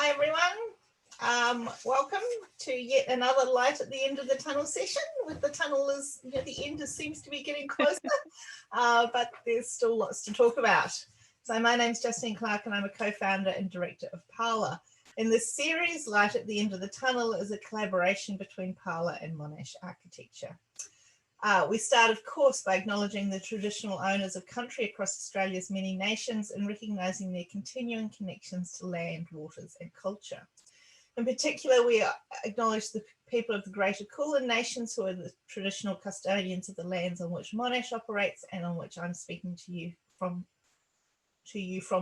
Hi everyone, welcome to yet another light at the end of the tunnel session. With the tunnel is, the end seems to be getting closer, but there's still lots to talk about. So my name's Justine Clark and I'm a co-founder and director of Parlour. In this series, Light at the End of the Tunnel is a collaboration between Parlour and Monash Architecture. We start, of course, by acknowledging the traditional owners of country across Australia's many nations and recognising their continuing connections to land, waters and culture. In particular, we acknowledge the people of the Greater Kulin nations, who are the traditional custodians of the lands on which Monash operates and on which I'm speaking to you from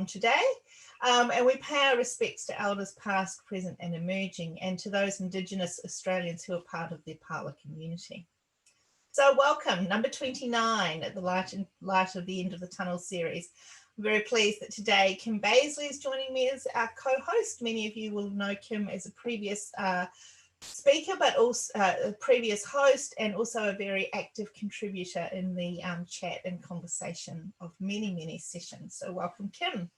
today. And we pay our respects to elders past, present and emerging, and to those Indigenous Australians who are part of the Parlour community. So welcome, number 29 at the Light of the End of the Tunnel series. I'm very pleased that today Kim Baisley is joining me as our co-host. Many of you will know Kim as a previous speaker, but also a previous host and also a very active contributor in the chat and conversation of many sessions. So welcome, Kim.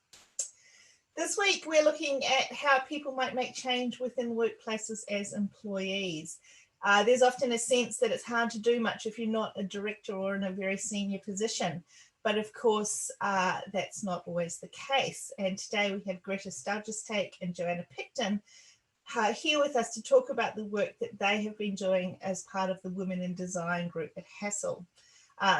This week, we're looking at how people might make change within workplaces as employees. There's often a sense that it's hard to do much if you're not a director or in a very senior position. But of course, that's not always the case. And today we have Greta Stoutjesdijk and Joanna Picton here with us to talk about the work that they have been doing as part of the Women in Design group at Hassell.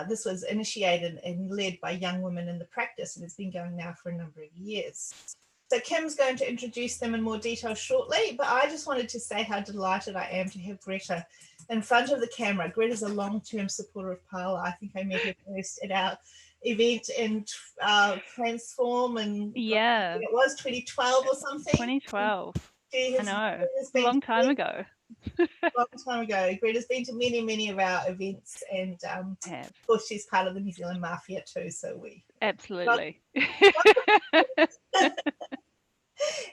This was initiated and led by young women in the practice, and it's been going now for a number of years. So Kim's going to introduce them in more detail shortly, but I just wanted to say how delighted I am to have Greta in front of the camera. Greta's a long-term supporter of Parlour. I think I met her first at our event in Transform, and yeah, it was 2012 or something. 2012. I know, a long time ago. Long time ago. Greta's been to many of our events, and of course she's part of the New Zealand Mafia too, so we absolutely.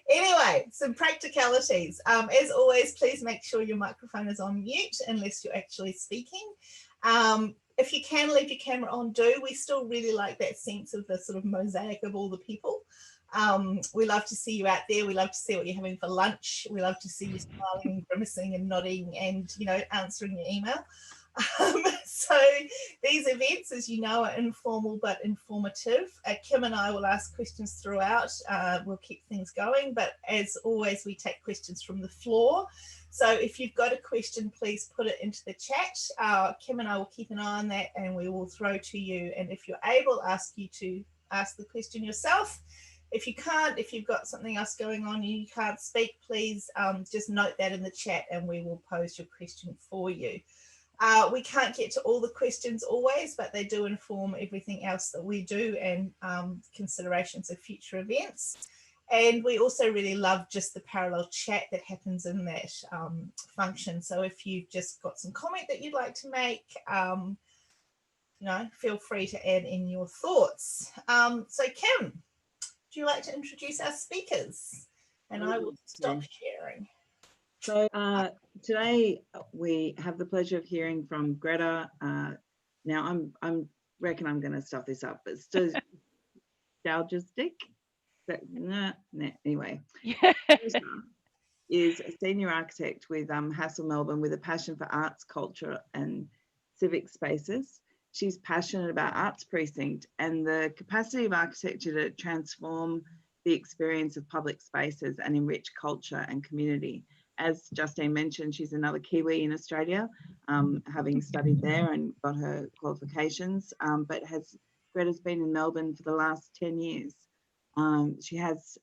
Anyway, some practicalities. As always, please make sure your microphone is on mute unless you're actually speaking. If you can leave your camera on, do. We still really like that sense of the sort of mosaic of all the people. We love to see you out there. We love to see what you're having for lunch. We love to see you smiling and grimacing and nodding and, answering your email. So these events, as you know, are informal but informative. Kim and I will ask questions throughout. We'll keep things going, but as always, we take questions from the floor. So if you've got a question, please put it into the chat. Kim and I will keep an eye on that and we will throw to you. And if you're able, ask you to ask the question yourself. If you can't, if you've got something else going on and you can't speak, please just note that in the chat and we will pose your question for you. We can't get to all the questions always, but they do inform everything else that we do and considerations of future events. And we also really love just the parallel chat that happens in that function. So if you've just got some comment that you'd like to make, feel free to add in your thoughts. So Kim, would you like to introduce our speakers? And I will stop sharing. So today we have the pleasure of hearing from Greta. Now I'm reckon I'm going to stuff this up, but Stoutjesdijk. Anyway, is a senior architect with Hassell, Melbourne, with a passion for arts, culture, and civic spaces. She's passionate about Arts Precinct and the capacity of architecture to transform the experience of public spaces and enrich culture and community. As Justine mentioned, she's another Kiwi in Australia, having studied there and got her qualifications, but Greta's been in Melbourne for the last 10 years. She has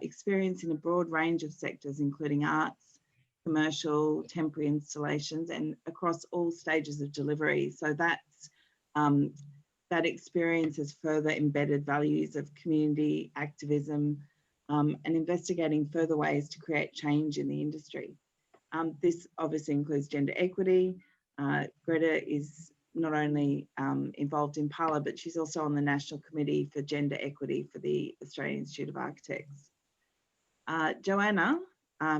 experience in a broad range of sectors, including arts, commercial, temporary installations, and across all stages of delivery. So that experience has further embedded values of community activism, and investigating further ways to create change in the industry. This obviously includes gender equity. Greta is not only involved in Parlour, but she's also on the National Committee for Gender Equity for the Australian Institute of Architects. Joanna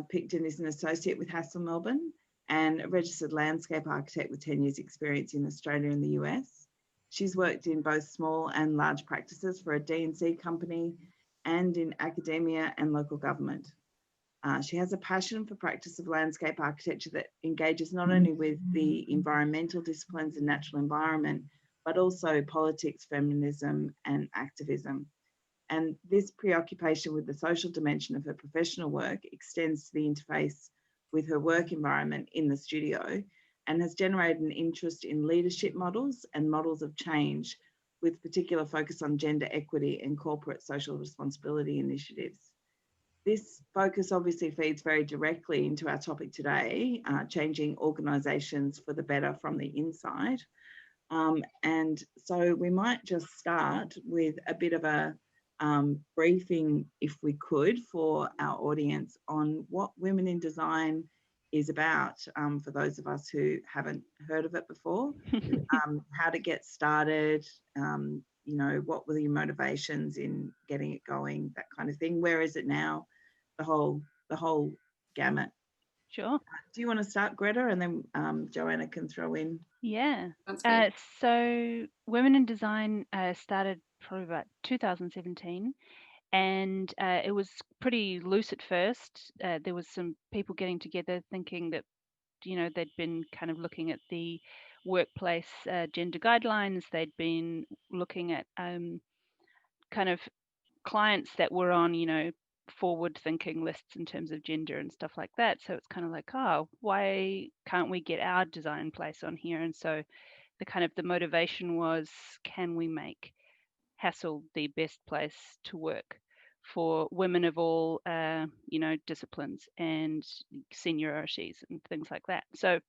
Picton is an associate with Hassell Melbourne and a registered landscape architect with 10 years experience in Australia and the US. She's worked in both small and large practices for a D&C company and in academia and local government. She has a passion for practice of landscape architecture that engages not only with the environmental disciplines and natural environment, but also politics, feminism, and activism. And this preoccupation with the social dimension of her professional work extends to the interface with her work environment in the studio, and has generated an interest in leadership models and models of change, with particular focus on gender equity and corporate social responsibility initiatives. This focus obviously feeds very directly into our topic today, changing organisations for the better from the inside. And so we might just start with a bit of a briefing, if we could, for our audience on what Women in Design is about, for those of us who haven't heard of it before, how to get started, you know, what were your motivations in getting it going, that kind of thing. Where is it now? The whole gamut. Sure. Do you want to start, Greta, and then Joanna can throw in? Yeah. So Women in Design started probably about 2017, and it was pretty loose at first. There was some people getting together thinking that, you know, they'd been kind of looking at the workplace gender guidelines. They'd been looking at kind of clients that were on, you know, forward thinking lists in terms of gender and stuff like that. So it's kind of like, oh, why can't we get our design place on here? And so the motivation was, can we make Hassell the best place to work for women of all, you know, disciplines and seniorities and things like that. So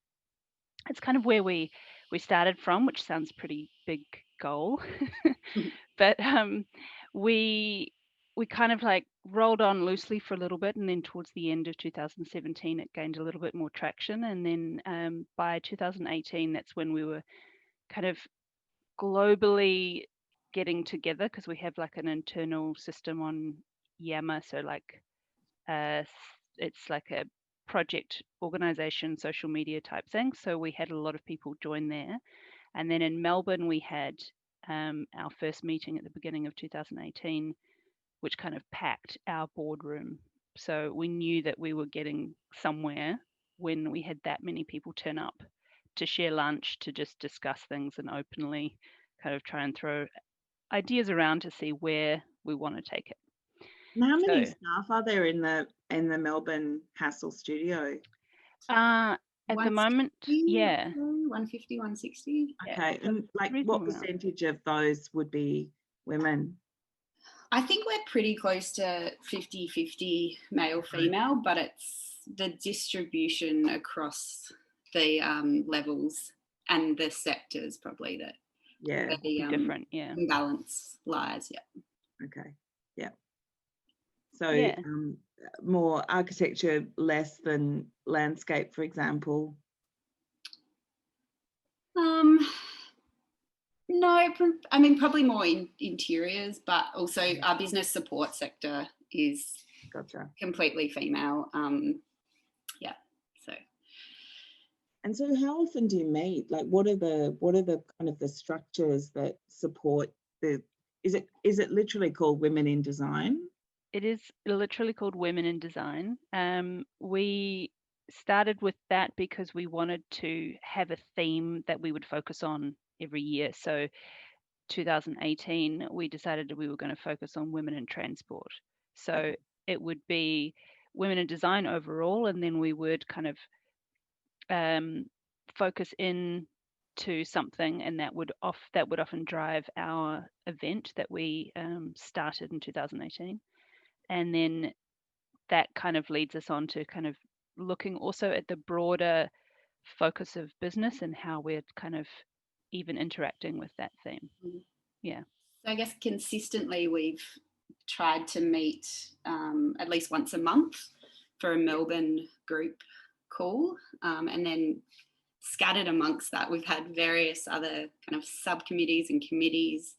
it's kind of where we started from, which sounds pretty big goal, but we kind of like rolled on loosely for a little bit, and then towards the end of 2017 it gained a little bit more traction, and then by 2018 that's when we were kind of globally getting together, because we have like an internal system on Yammer, so like it's like a project organization, social media type thing. So we had a lot of people join there. And then in Melbourne, we had our first meeting at the beginning of 2018, which kind of packed our boardroom. So we knew that we were getting somewhere when we had that many people turn up to share lunch, to just discuss things and openly kind of try and throw ideas around to see where we want to take it. And how many staff are there in the Melbourne Hassell studio? At the moment, 150, 160. Okay, and like what percentage of those would be women? I think we're pretty close to 50-50 male female, but it's the distribution across the levels and the sectors probably that where the different imbalance lies. Okay. So more architecture, less than landscape, for example. No, I mean probably more interiors, but also our business support sector is completely female. And so how often do you meet? Like what are the kind of the structures that support the, is it literally called Women in Design? It is literally called Women in Design. We started with that because we wanted to have a theme that we would focus on every year. So 2018, we decided that we were going to focus on women in transport. So it would be women in design overall, and then we would kind of focus in to something, and that would often drive our event that we started in 2018. And then that kind of leads us on to kind of looking also at the broader focus of business and how we're kind of even interacting with that theme. Yeah. So I guess consistently we've tried to meet at least once a month for a Melbourne group call, and then scattered amongst that we've had various other kind of subcommittees and committees.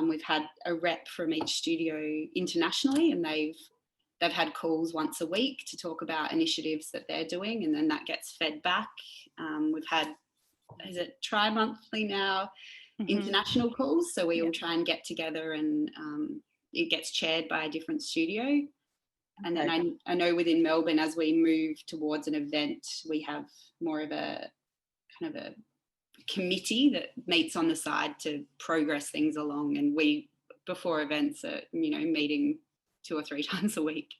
We've had a rep from each studio internationally, and they've had calls once a week to talk about initiatives that they're doing, and then that gets fed back. We've had, is it tri-monthly now, international calls, so we all try and get together, and it gets chaired by a different studio. And then I know within Melbourne, as we move towards an event, we have more of a kind of a committee that meets on the side to progress things along. And we, before events, are, you know, meeting 2 or 3 times a week.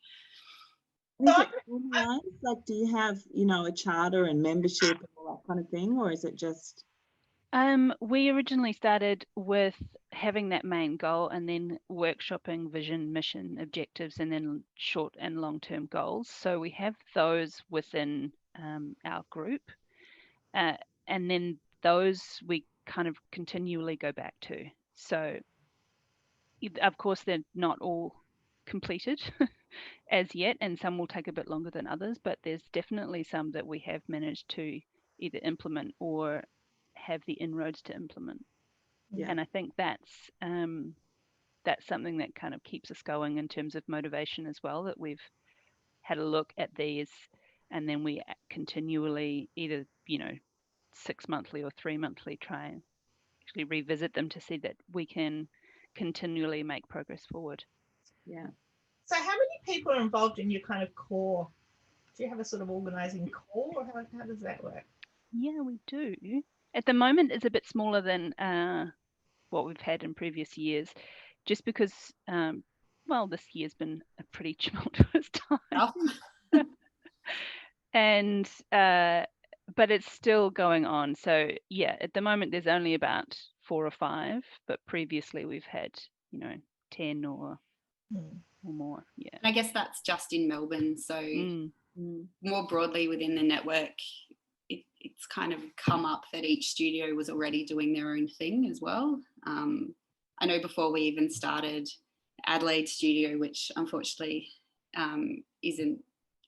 Is it online? Like, do you have, you know, a charter and membership and all that kind of thing, or is it just? We originally started with having that main goal and then workshopping vision, mission, objectives, and then short and long-term goals. So we have those within our group, and then those we kind of continually go back to. So of course they're not all completed as yet, and some will take a bit longer than others, but there's definitely some that we have managed to either implement or have the inroads to implement. Yeah. And I think that's something that kind of keeps us going in terms of motivation as well, that we've had a look at these and then we continually either, you know, 6 monthly or 3 monthly try and actually revisit them to see that we can continually make progress forward. Yeah. So how many people are involved in your kind of core? Do you have a sort of organising core, or how does that work? Yeah, we do. At the moment, it's a bit smaller than what we've had in previous years, just because, well, this year's been a pretty tumultuous time. Oh. And but it's still going on. So yeah, at the moment there's only about 4 or 5, but previously we've had, you know, 10 or more. Yeah. And I guess that's just in Melbourne. So more broadly within the network, it's kind of come up that each studio was already doing their own thing as well. I know before we even started Adelaide studio, which unfortunately isn't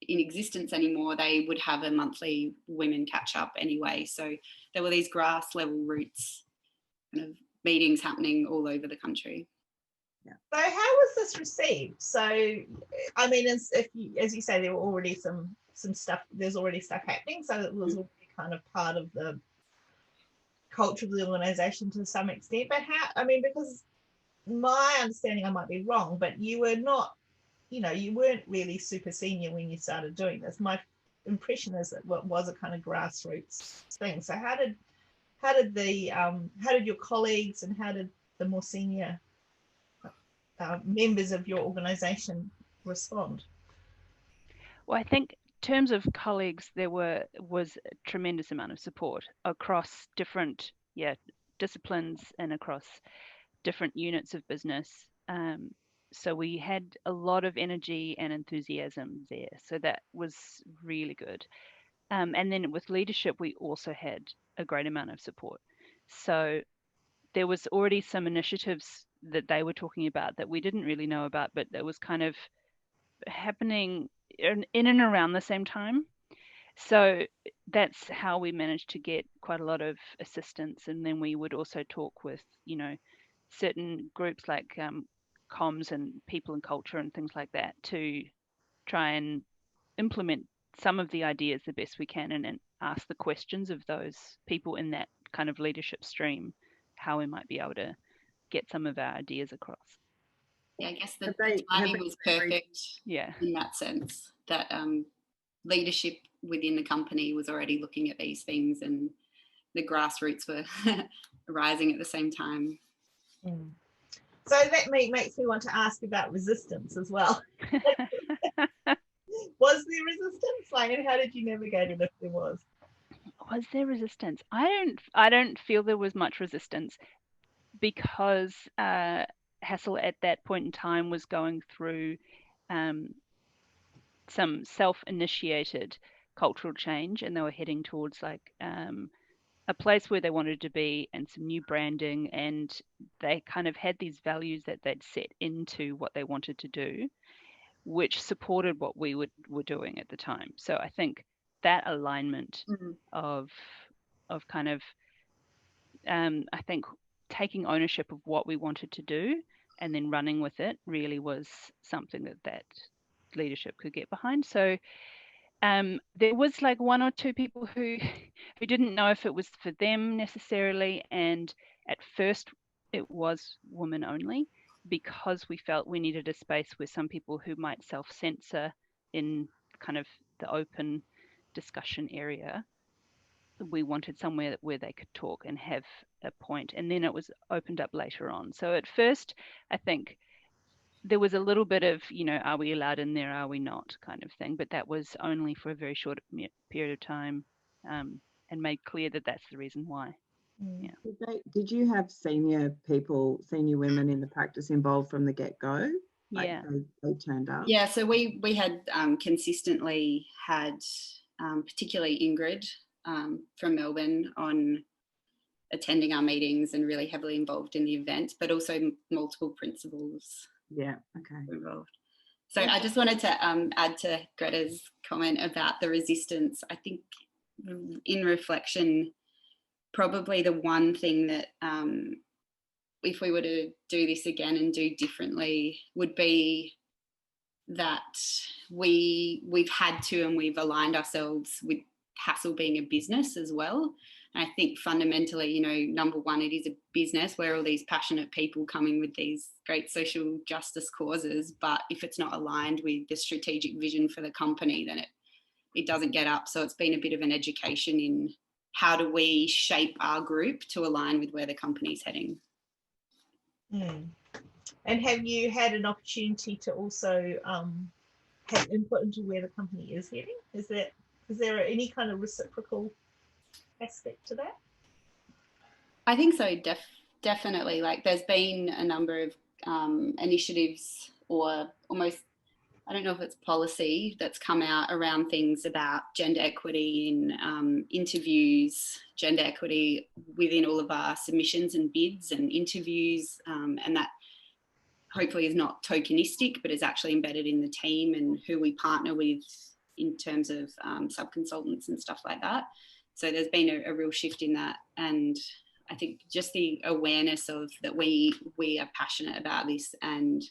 in existence anymore, they would have a monthly women catch up anyway. So there were these grass level roots kind of meetings happening all over the country. Yeah. So how was this received? So, I mean, as you say, there were already some stuff, there's already stuff happening. So it was already kind of part of the culture of the organisation to some extent. But how, I mean, because my understanding, I might be wrong, but you were not, you know, you weren't really super senior when you started doing this. My impression is that it was a kind of grassroots thing. So how did your colleagues and how did the more senior members of your organisation respond? Well, I think in terms of colleagues, there was a tremendous amount of support across different disciplines and across different units of business. So we had a lot of energy and enthusiasm there. So that was really good. And then with leadership, we also had a great amount of support. So there was already some initiatives that they were talking about that we didn't really know about, but that was kind of happening in and around the same time. So that's how we managed to get quite a lot of assistance. And then we would also talk with, you know, certain groups like comms and people and culture and things like that to try and implement some of the ideas the best we can, and ask the questions of those people in that kind of leadership stream, how we might be able to get some of our ideas across. Yeah, I guess the timing was perfect in that sense, that leadership within the company was already looking at these things and the grassroots were rising at the same time. So that makes me want to ask about resistance as well. Was there resistance? Like, and how did you navigate it if there was? Was there resistance? I don't feel there was much resistance, because Hassell at that point in time was going through some self-initiated cultural change, and they were heading towards like a place where they wanted to be and some new branding, and they kind of had these values that they'd set into what they wanted to do, which supported what we were doing at the time. So I think that alignment of kind of I think taking ownership of what we wanted to do and then running with it really was something that leadership could get behind. So there was like 1 or 2 people who didn't know if it was for them necessarily, and at first it was women only. because we felt we needed a space where some people who might self-censor in kind of the open discussion area, we wanted somewhere where they could talk and have a point, and then it was opened up later on. So at first, I think there was a little bit of, are we allowed in there, are we not, kind of thing, but that was only for a very short period of time, and made clear that that's the reason why. Yeah. Did you have senior women in the practice involved from the get-go? Yeah. They turned up? Yeah, so we had consistently had, particularly Ingrid from Melbourne, on attending our meetings and really heavily involved in the event, but also multiple principals. Yeah, okay. Involved. So I just wanted to add to Greta's comment about the resistance. I think in reflection, probably the one thing that if we were to do this again and do differently would be that we've had to, and we've aligned ourselves with Hassell being a business as well. And I think fundamentally, number one, it is a business where all these passionate people coming with these great social justice causes, but if it's not aligned with the strategic vision for the company, then it doesn't get up. So it's been a bit of an education in how do we shape our group to align with where the company's heading. And have you had an opportunity to also have input into where the company is heading? Is there any kind of reciprocal aspect to that? I think so, definitely. Like there's been a number of initiatives, or almost, I don't know if it's policy, that's come out around things about gender equity in interviews, gender equity within all of our submissions and bids and interviews, and that hopefully is not tokenistic, but is actually embedded in the team and who we partner with in terms of sub-consultants and stuff like that. So there's been a real shift in that. And I think just the awareness of that we are passionate about this and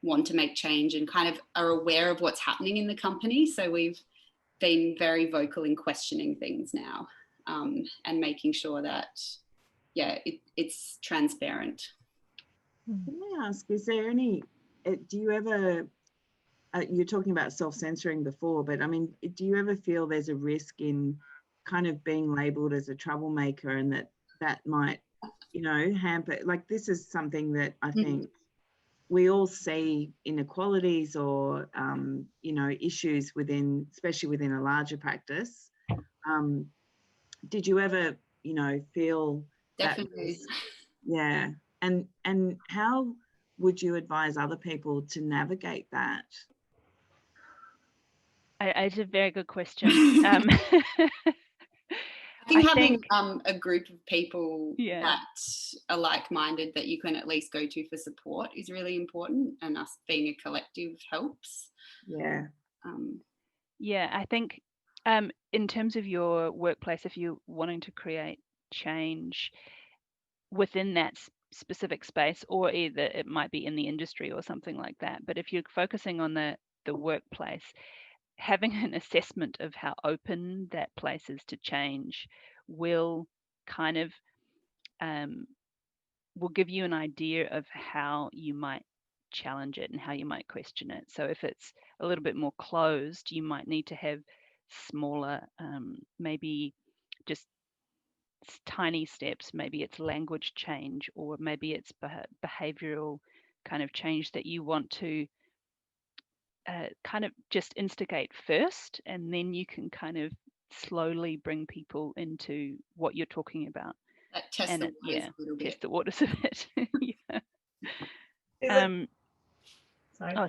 want to make change and kind of are aware of what's happening in the company. So we've been very vocal in questioning things now, and making sure that, it's transparent. Can I ask, is there any, do you ever, you're talking about self-censoring before, but I mean, do you ever feel there's a risk in kind of being labelled as a troublemaker, and that might, hamper, like this is something that I think we all see inequalities or, issues within, especially within a larger practice. Did you ever, feel Definitely. Yeah. And how would you advise other people to navigate that? It's a very good question. I think having a group of people that are like-minded that you can at least go to for support is really important, and us being a collective helps. Yeah. I think in terms of your workplace, if you're wanting to create change within that specific space, or either it might be in the industry or something like that, but if you're focusing on the workplace, having an assessment of how open that place is to change will kind of will give you an idea of how you might challenge it and how you might question it. So if it's a little bit more closed, you might need to have smaller, maybe just tiny steps. Maybe it's language change, or maybe it's behavioral kind of change that you want to kind of just instigate first, and then you can kind of slowly bring people into what you're talking about. Test the waters a little bit. Test the waters a bit.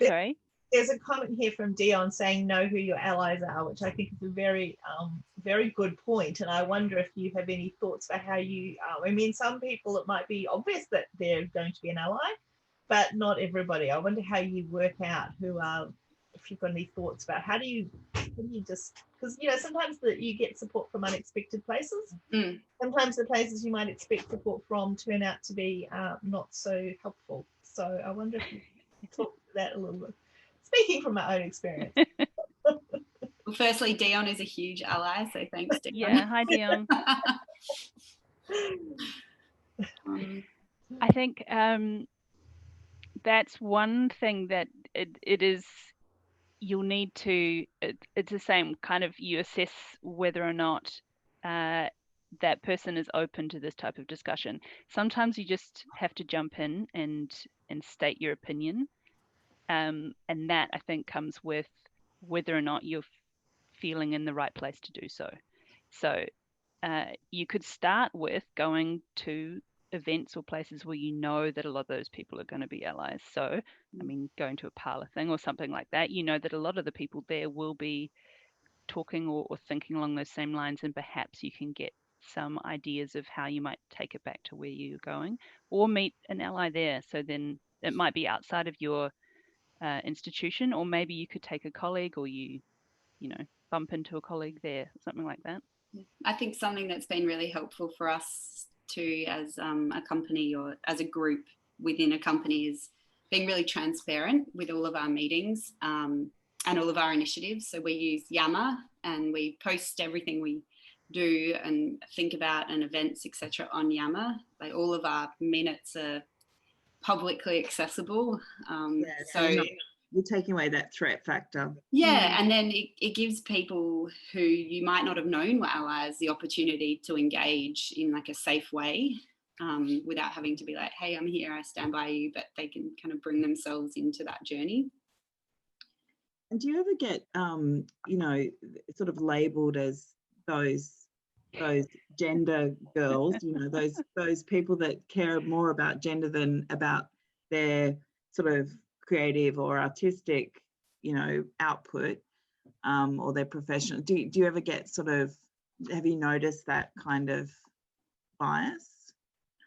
Sorry. There's a comment here from Dion saying know who your allies are, which I think is a very, very good point. And I wonder if you have any thoughts about how you, I mean, some people it might be obvious that they're going to be an ally, but not everybody. I wonder how you work out who are, if you've got any thoughts about how do you just, because, sometimes you get support from unexpected places. Sometimes the places you might expect support from turn out to be not so helpful. So I wonder if you talk to that a little bit. Speaking from my own experience. Well, firstly, Dion is a huge ally, so thanks, Dion. Yeah, hi, Dion. I think that's one thing that it is. You'll need to. It's the same kind of. You assess whether or not that person is open to this type of discussion. Sometimes you just have to jump in and state your opinion, and that I think comes with whether or not you're feeling in the right place to do so. So you could start with going to events or places where you know that a lot of those people are going to be allies. So, I mean, going to a parlour thing or something like that, you know that a lot of the people there will be talking or thinking along those same lines, and perhaps you can get some ideas of how you might take it back to where you're going, or meet an ally there. So then it might be outside of your institution, or maybe you could take a colleague, or you know, bump into a colleague there, something like that. I think something that's been really helpful for us too, as a company or as a group within a company, is being really transparent with all of our meetings and all of our initiatives. So we use Yammer, and we post everything we do and think about and events, etc., on Yammer. Like, all of our minutes are publicly accessible. So you're taking away that threat factor. Yeah, and then it gives people who you might not have known were allies the opportunity to engage in like a safe way, without having to be like, hey, I'm here, I stand by you, but they can kind of bring themselves into that journey. And do you ever get, you know, sort of labelled as those gender girls, you know, those people that care more about gender than about their sort of creative or artistic, you know, output, or their professional? Do you ever get sort of, have you noticed that kind of bias,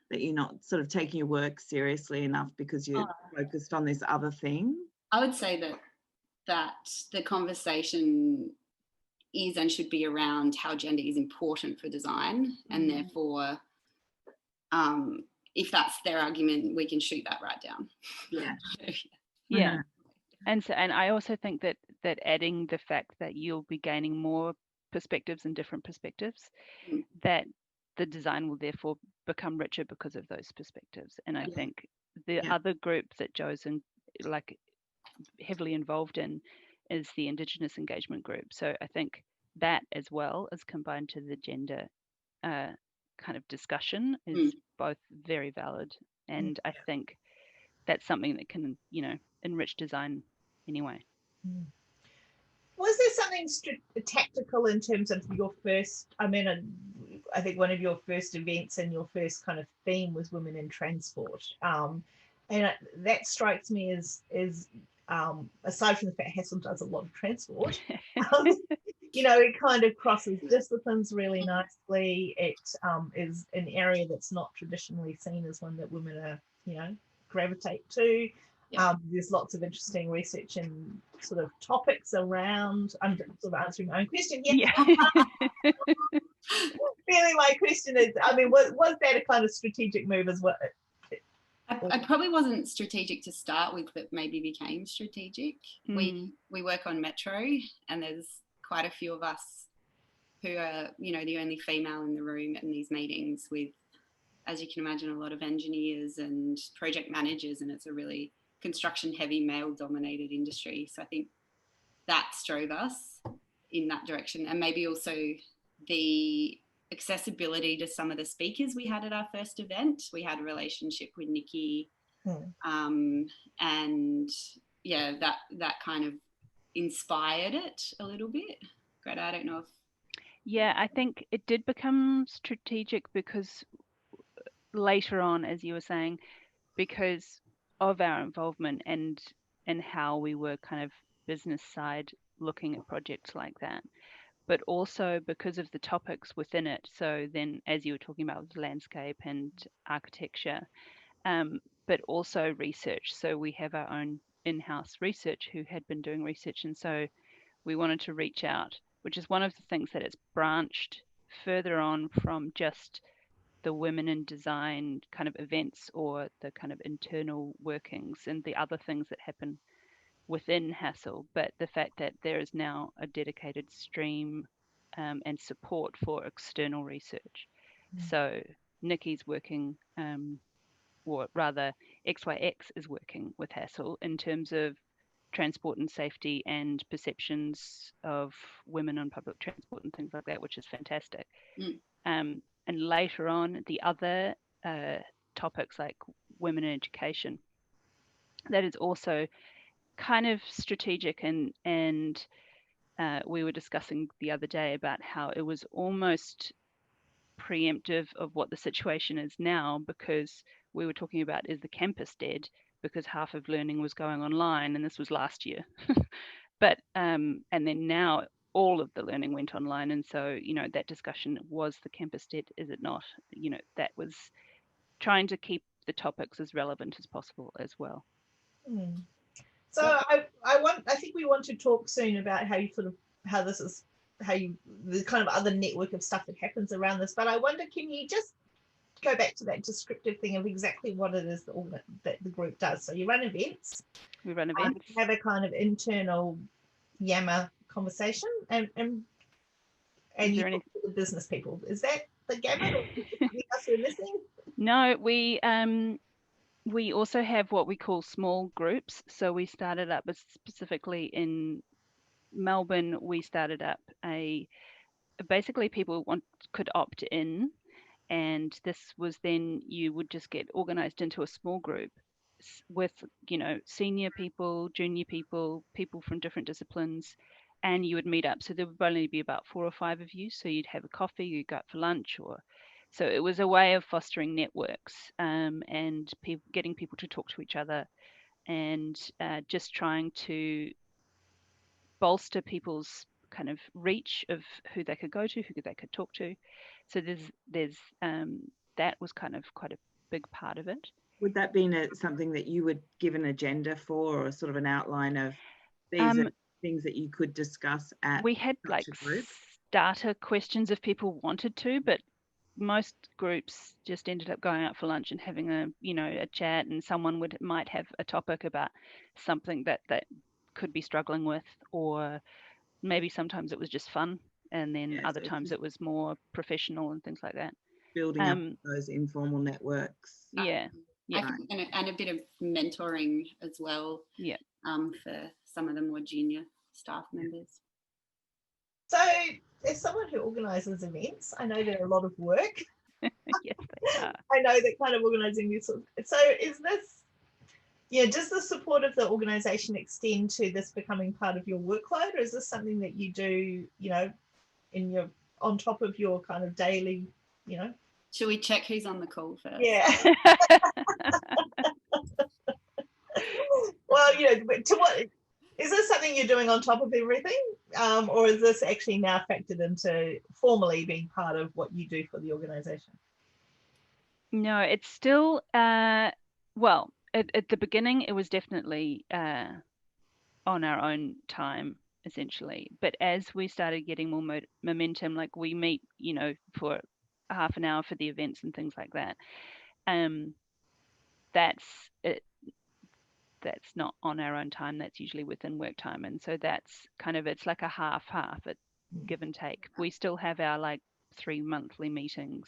that you're not sort of taking your work seriously enough because you're focused on this other thing? I would say that the conversation is and should be around how gender is important for design, and therefore if that's their argument, we can shoot that right down. Yeah. And I also think that adding the fact that you'll be gaining more perspectives and different perspectives, that the design will therefore become richer because of those perspectives. And I think the other group that Jo's like heavily involved in is the Indigenous engagement group. So I think that as well is combined to the gender kind of discussion is both very valid. And I think that's something that can, you know, enrich design anyway. Was there something tactical in terms of your first, I mean, I think one of your first events and your first kind of theme was women in transport. And that strikes me as aside from the fact Hassell does a lot of transport, you know, it kind of crosses disciplines really nicely. It is an area that's not traditionally seen as one that women are, you know, gravitate to. There's lots of interesting research and sort of topics around. I'm sort of answering my own question here. Really, my question is, I mean, was that a kind of strategic move as well? I probably wasn't strategic to start with, but maybe became strategic. We work on Metro, and there's quite a few of us who are, you know, the only female in the room in these meetings with, as you can imagine, a lot of engineers and project managers, and it's a really construction heavy male dominated industry. So I think that drove us in that direction, and maybe also the accessibility to some of the speakers we had at our first event. We had a relationship with Nikki, and that kind of inspired it a little bit. Greta, I don't know if... Yeah, I think it did become strategic because later on, as you were saying, because of our involvement and how we were kind of business side looking at projects like that, but also because of the topics within it. So then, as you were talking about landscape and architecture, but also research. So we have our own in-house research who had been doing research, and so we wanted to reach out, which is one of the things that it's branched further on from just the women in design kind of events or the kind of internal workings and the other things that happen within Hassell, but the fact that there is now a dedicated stream and support for external research. So Nikki's working or rather XYX is working with Hassell in terms of transport and safety and perceptions of women on public transport and things like that, which is fantastic. And later on, the other topics like women in education, that is also kind of strategic, and we were discussing the other day about how it was almost preemptive of what the situation is now, because we were talking about, is the campus dead because half of learning was going online, and this was last year. But and then now all of the learning went online, and so that discussion was, the campus dead, is it not? That was trying to keep the topics as relevant as possible as well. So I think we want to talk soon about how the kind of other network of stuff that happens around this. But I wonder, can you just go back to that descriptive thing of exactly what it is that the group does? So you run events. We run events. You have a kind of internal Yammer conversation, and you talk to the business people. Is that the gamut, or anything else we're missing? No, we also have what we call small groups. So we started up specifically in Melbourne. We started up basically people could opt in, and this was then you would just get organized into a small group with senior people, junior people, people from different disciplines, and you would meet up. So there would only be about 4 or 5 of you, so you'd have a coffee, you'd go out for lunch, so it was a way of fostering networks, and getting people to talk to each other, and just trying to bolster people's kind of reach of who they could go to, who they could talk to. So there's that was kind of quite a big part of it. Would that be something that you would give an agenda for, or sort of an outline of these are things that you could discuss at? We had like starter questions if people wanted to, but most groups just ended up going out for lunch and having a chat, and someone might have a topic about something that could be struggling with, or maybe sometimes it was just fun, and then other times it was more professional and things like that. Building up those informal networks. Yeah. And a bit of mentoring as well. Yeah. For some of the more junior staff members. So, as someone who organises events, I know they're a lot of work. Yes, they are. I know that kind of organising this. So, is this, does the support of the organisation extend to this becoming part of your workload, or is this something that you do, on top of your kind of daily, Should we check who's on the call first? Yeah. Well, to what is this something you're doing on top of everything, or is this actually now factored into formally being part of what you do for the organisation? No, it's still well, at the beginning it was definitely on our own time essentially, but as we started getting more momentum, like we meet for half an hour for the events and things like that, that's not on our own time, that's usually within work time, and so that's kind of, it's like a half it give and take. We still have our like 3 monthly meetings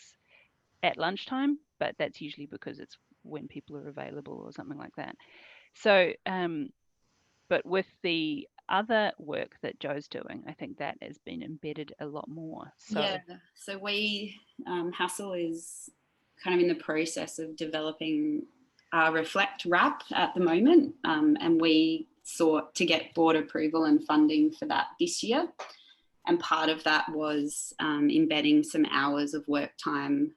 at lunchtime, but that's usually because it's when people are available or something like that. So but with the other work that Jo's doing, I think that has been embedded a lot more. So we Hassell is kind of in the process of developing our Reflect wrap at the moment, and we sought to get board approval and funding for that this year, and part of that was embedding some hours of work time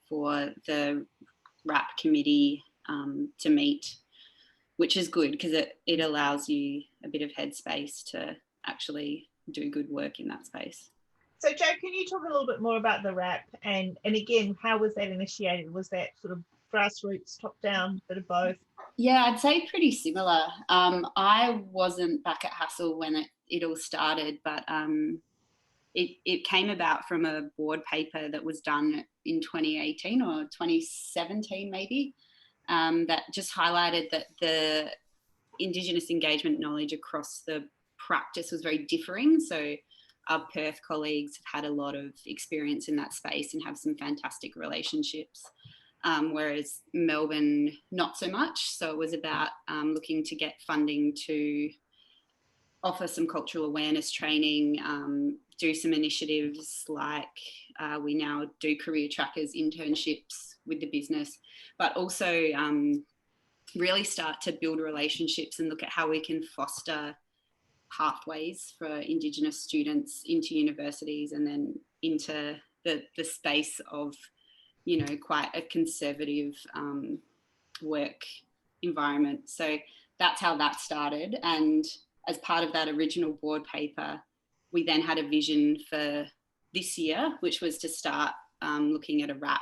for the wrap committee to meet, which is good because it allows you a bit of headspace to actually do good work in that space. So Jo, can you talk a little bit more about the wrap, and again, how was that initiated? Was that sort of grassroots, top down, bit of both? Yeah, I'd say pretty similar. I wasn't back at Hassell when it all started, but it came about from a board paper that was done in 2018 or 2017 maybe, that just highlighted that the Indigenous engagement knowledge across the practice was very differing. So our Perth colleagues have had a lot of experience in that space and have some fantastic relationships. whereas Melbourne not so much. So it was about looking to get funding to offer some cultural awareness training, do some initiatives like we now do career trackers, internships with the business, but also really start to build relationships and look at how we can foster pathways for Indigenous students into universities and then into the space of, you know, quite a conservative work environment. So that's how that started. And as part of that original board paper, we then had a vision for this year, which was to start looking at a wrap.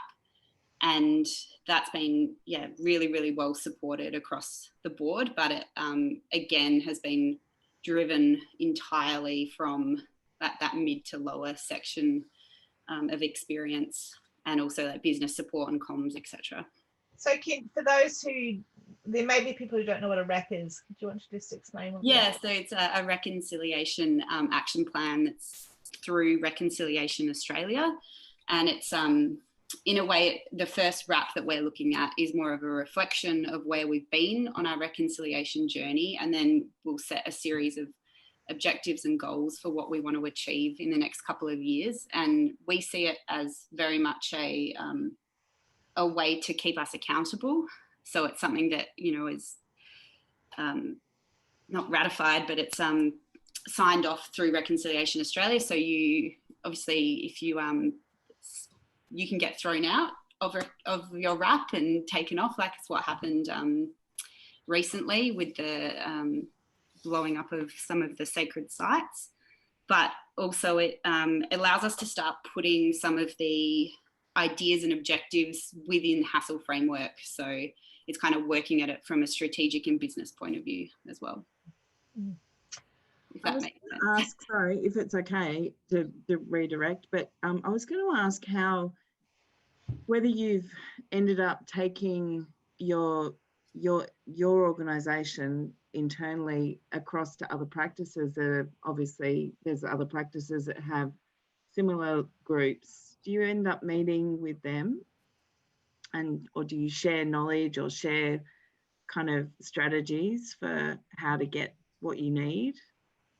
And that's been, yeah, really, really well supported across the board. But it, again, has been driven entirely from that mid to lower section of experience, and also that business support and comms, etc. So for those who, there may be people who don't know what a wrap is. Do you want to just explain what Yeah, so it's a reconciliation action plan that's through Reconciliation Australia. And it's, in a way, the first wrap that we're looking at is more of a reflection of where we've been on our reconciliation journey. And then we'll set a series of objectives and goals for what we want to achieve in the next couple of years. And we see it as very much a way to keep us accountable. So it's something that, you know, is not ratified, but it's signed off through Reconciliation Australia. So you, obviously, if you you can get thrown out of your wrap and taken off, like it's what happened recently with the blowing up of some of the sacred sites. But also it allows us to start putting some of the ideas and objectives within the Hassell framework. So it's kind of working at it from a strategic and business point of view as well. If that makes sense. Ask, sorry, if it's okay to redirect, but I was going to ask whether you've ended up taking your organisation internally across to other practices that are, obviously there's other practices that have similar groups. Do you end up meeting with them, or do you share knowledge or share kind of strategies for how to get what you need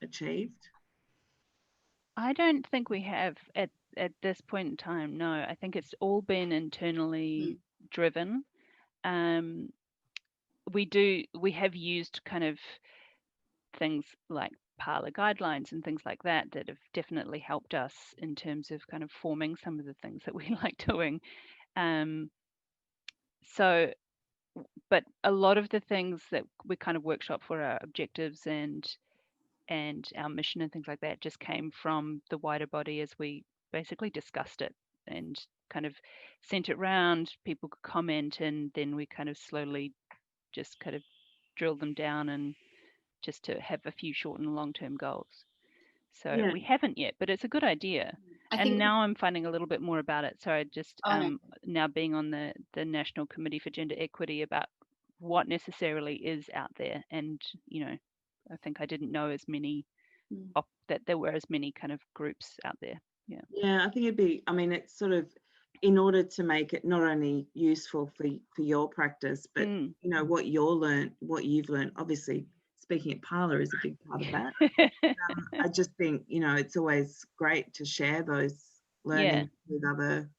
achieved? I don't think we have at this point in time. No, I think it's all been internally driven. We have used kind of things like Parlour guidelines and things like that have definitely helped us in terms of kind of forming some of the things that we like doing. So, but a lot of the things that we kind of workshop for our objectives and our mission and things like that just came from the wider body as we basically discussed it and kind of sent it round. People could comment, and then we kind of slowly just kind of drill them down and just to have a few short and long-term goals. So Yeah. we haven't yet, but it's a good idea. And now I'm finding a little bit more about it. So I just now being on the National Committee for Gender Equity, about what necessarily is out there. And, you know, I think I didn't know as many, that there were as many kind of groups out there. Yeah. Yeah, I think it'd be, I mean, it's sort of, in order to make it not only useful for your practice, but, you know, what you've learned, obviously speaking at Parlour is a big part of that. I just think, you know, it's always great to share those learnings with other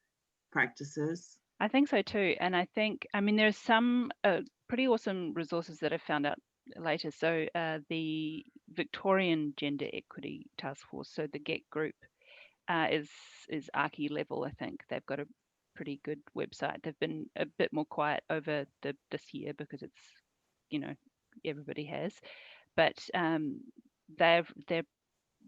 practices. I think so too. And I think, I mean, there's some pretty awesome resources that I found out later. So the Victorian Gender Equity Task Force, so the GET group, is Archie level, I think. They've got a pretty good website. They've been a bit more quiet over this year because it's, you know, everybody has. But they're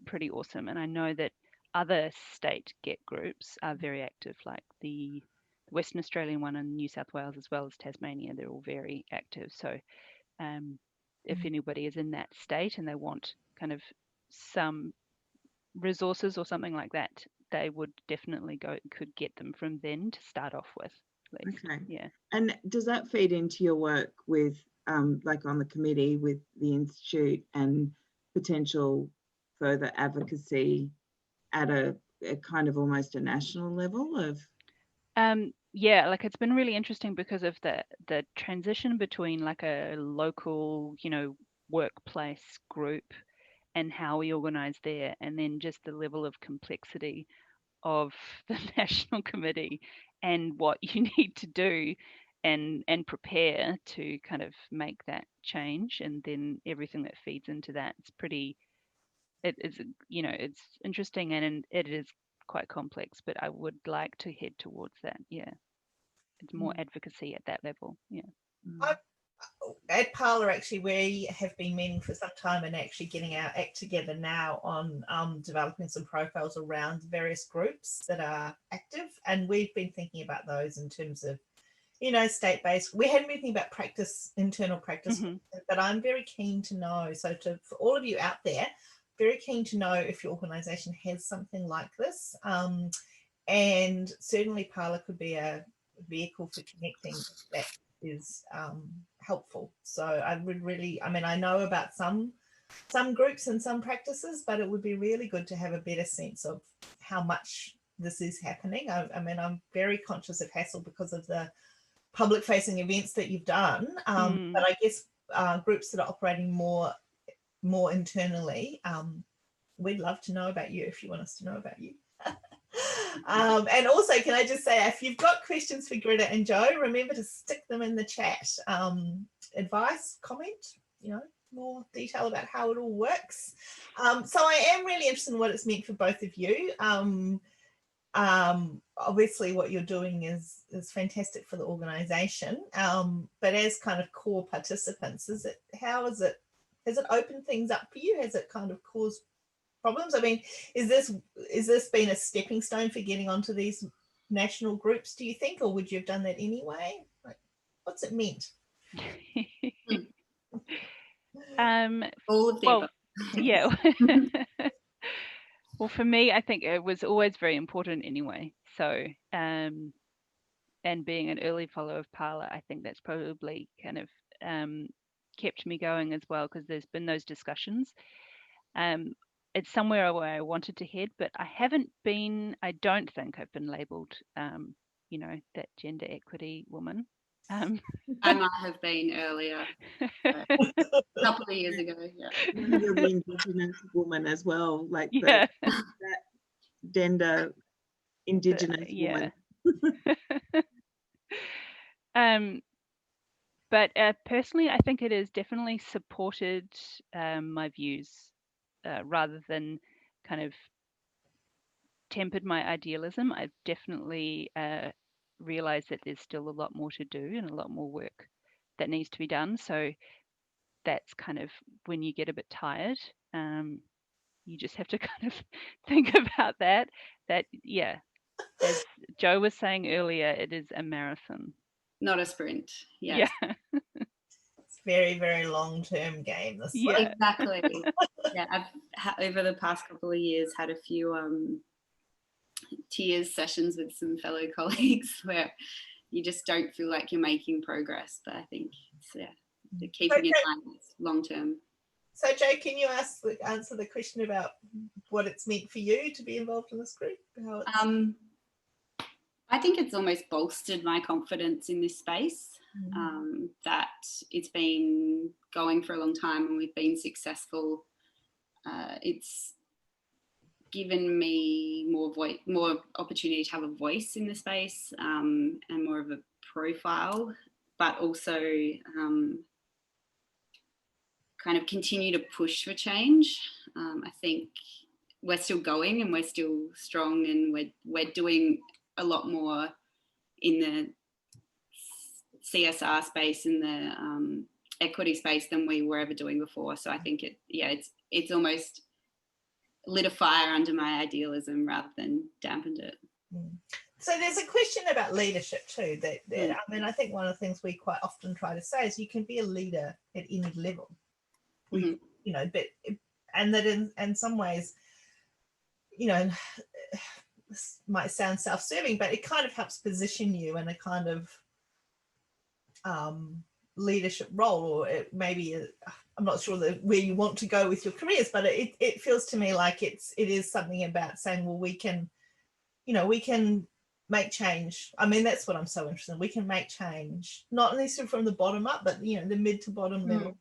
pretty awesome. And I know that other state GET groups are very active, like the Western Australian one in New South Wales as well as Tasmania. They're all very active. So if anybody is in that state and they want kind of some resources or something like that, they would definitely could get them from then to start off with. At least. Okay. Yeah. And does that feed into your work with, like on the committee with the Institute and potential further advocacy at a kind of almost a national level of? yeah, like it's been really interesting because of the transition between like a local, workplace group and how we organize there, and then just the level of complexity of the national committee and what you need to do and prepare to kind of make that change, and then everything that feeds into that. It is, it's interesting, and it is quite complex, but I would like to head towards that. Yeah, it's more advocacy at that level. Yeah. I, at Parlour, actually, we have been meeting for some time and actually getting our act together now on developing some profiles around various groups that are active, and we've been thinking about those in terms of, state-based. We hadn't been thinking about internal practice, but I'm very keen to know. So for all of you out there, very keen to know if your organisation has something like this, and certainly Parlour could be a vehicle for connecting that is helpful. So I would really, I know about some groups and some practices, but it would be really good to have a better sense of how much this is happening. I'm very conscious of Hassell because of the public facing events that you've done, but I guess groups that are operating more internally, we'd love to know about you if you want us to know about you. And also, can I just say, if you've got questions for Greta and Jo, remember to stick them in the chat. Advice, comment, more detail about how it all works. So I am really interested in what it's meant for both of you. Obviously what you're doing is fantastic for the organisation, but as kind of core participants, has it opened things up for you? Has it kind of caused problems? Is this been a stepping stone for getting onto these national groups, do you think, or would you have done that anyway? Like, what's it meant? All of the above. Yeah. Well, for me, I think it was always very important anyway. So, and being an early follower of Parlour, I think that's probably kind of kept me going as well, because there's been those discussions. It's somewhere where I wanted to head, but I don't think I've been labelled, that gender equity woman. I might have been earlier, a couple of years ago. Yeah, you're the Indigenous woman as well, like that gender Indigenous woman. But personally, I think it has definitely supported my views, rather than kind of tempered my idealism. I've definitely realized that there's still a lot more to do and a lot more work that needs to be done. So that's kind of when you get a bit tired, you just have to kind of think about that, yeah, as Jo was saying earlier, it is a marathon, not a sprint. Yes. Yeah. It's very, very long-term game, this Yeah. one. Exactly. Yeah, I've over the past couple of years had a few tears sessions with some fellow colleagues where you just don't feel like you're making progress, but I think it's keeping in mind it's long-term. So Jo, can you answer the question about what it's meant for you to be involved in this group? I think it's almost bolstered my confidence in this space, that it's been going for a long time and we've been successful. It's given me more opportunity to have a voice in the space, and more of a profile, but also kind of continue to push for change. I think we're still going and we're still strong, and we're doing a lot more in the CSR space, in the equity space, than we were ever doing before. So I think it's almost lit a fire under my idealism rather than dampened it. So there's a question about leadership too. I think one of the things we quite often try to say is you can be a leader at any level, but and that in some ways, this might sound self-serving, but it kind of helps position you in a kind of leadership role, or I'm not sure where you want to go with your careers, but it feels to me like it is something about saying, well, we can make change. I mean, that's what I'm so interested in. We can make change, not necessarily from the bottom up, but the mid to bottom level.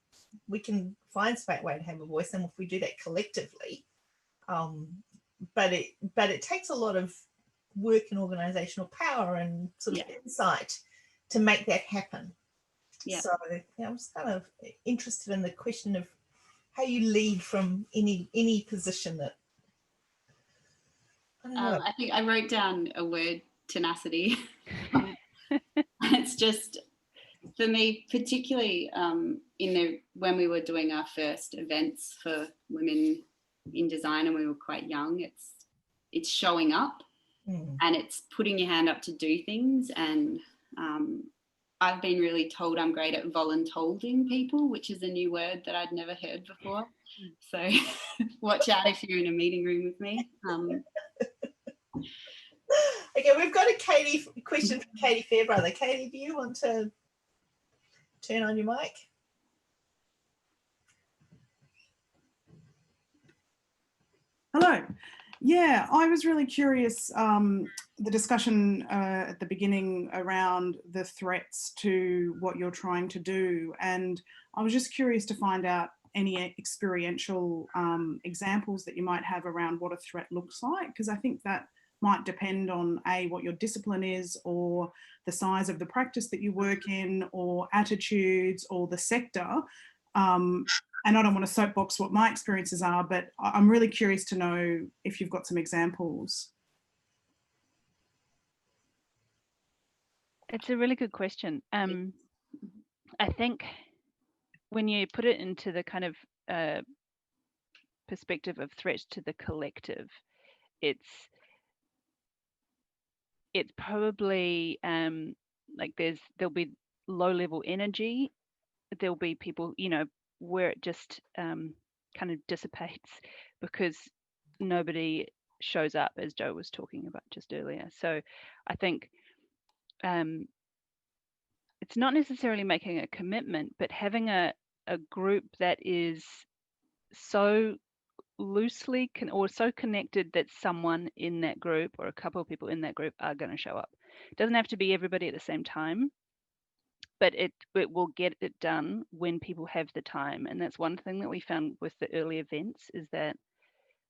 We can find a way to have a voice, and if we do that collectively, but it takes a lot of work and organizational power and sort of insight to make that happen. So I'm just kind of interested in the question of how you lead from any position that I don't know. I think I wrote down a word: tenacity. It's just, for me, particularly when we were doing our first events for women in design and we were quite young, it's showing up and it's putting your hand up to do things. And I've been really told I'm great at voluntolding people, which is a new word that I'd never heard before. So watch out if you're in a meeting room with me. Okay, we've got a question from Katie Fairbrother. Katie, do you want to turn on your mic? Hello. Yeah, I was really curious, the discussion at the beginning around the threats to what you're trying to do. And I was just curious to find out any experiential examples that you might have around what a threat looks like, because I think that might depend on what your discipline is, or the size of the practice that you work in, or attitudes, or the sector. And I don't want to soapbox what my experiences are, but I'm really curious to know if you've got some examples. It's a really good question. I think when you put it into the kind of perspective of threat to the collective, it's probably like there'll be low level energy, there'll be people, where it just kind of dissipates because nobody shows up, as Joe was talking about just earlier. So I think it's not necessarily making a commitment, but having a group that is so loosely or so connected that someone in that group or a couple of people in that group are going to show up. It doesn't have to be everybody at the same time, but it will get it done when people have the time. And that's one thing that we found with the early events, is that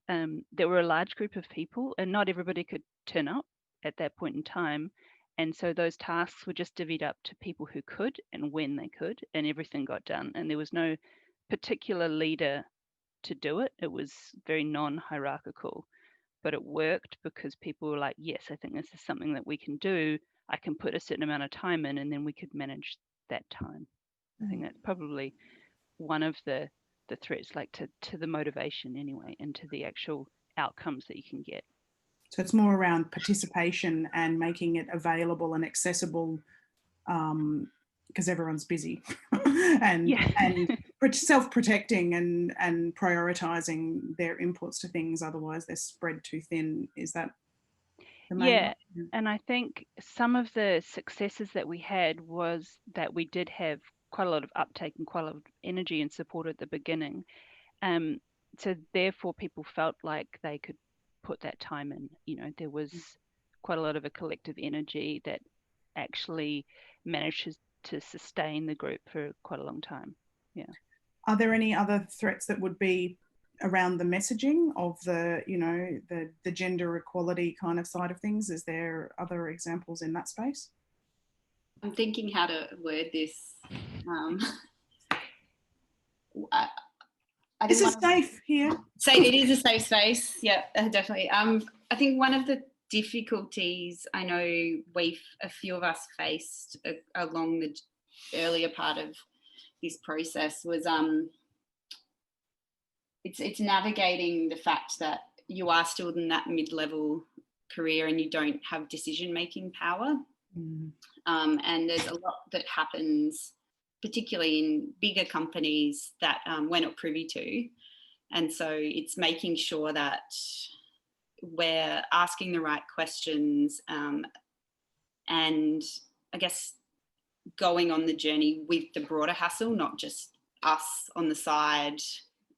there were a large group of people and not everybody could turn up at that point in time. And so those tasks were just divvied up to people who could and when they could, and everything got done. And there was no particular leader to do it. It was very non-hierarchical, but it worked because people were like, yes, I think this is something that we can do. I can put a certain amount of time in, and then we could manage that time. I think that's probably one of the threats, like to the motivation anyway, and to the actual outcomes that you can get. So it's more around participation and making it available and accessible, because everyone's busy and self-protecting and prioritizing their inputs to things, otherwise they're spread too thin. Is that the main one? And I think some of the successes that we had was that we did have quite a lot of uptake and quite a lot of energy and support at the beginning, so therefore people felt like they could put that time in. There was quite a lot of a collective energy that actually managed to sustain the group for quite a long time. Are there any other threats that would be around the messaging of the gender equality kind of side of things? Is there other examples in that space? I'm thinking how to word this. This is safe here. So it is a safe space. Yeah, definitely. I think one of the difficulties I know a few of us faced along the earlier part of this process was it's navigating the fact that you are still in that mid-level career and you don't have decision-making power. And there's a lot that happens, particularly in bigger companies, that we're not privy to. And so it's making sure that we're asking the right questions and I guess going on the journey with the broader Hassell, not just us on the side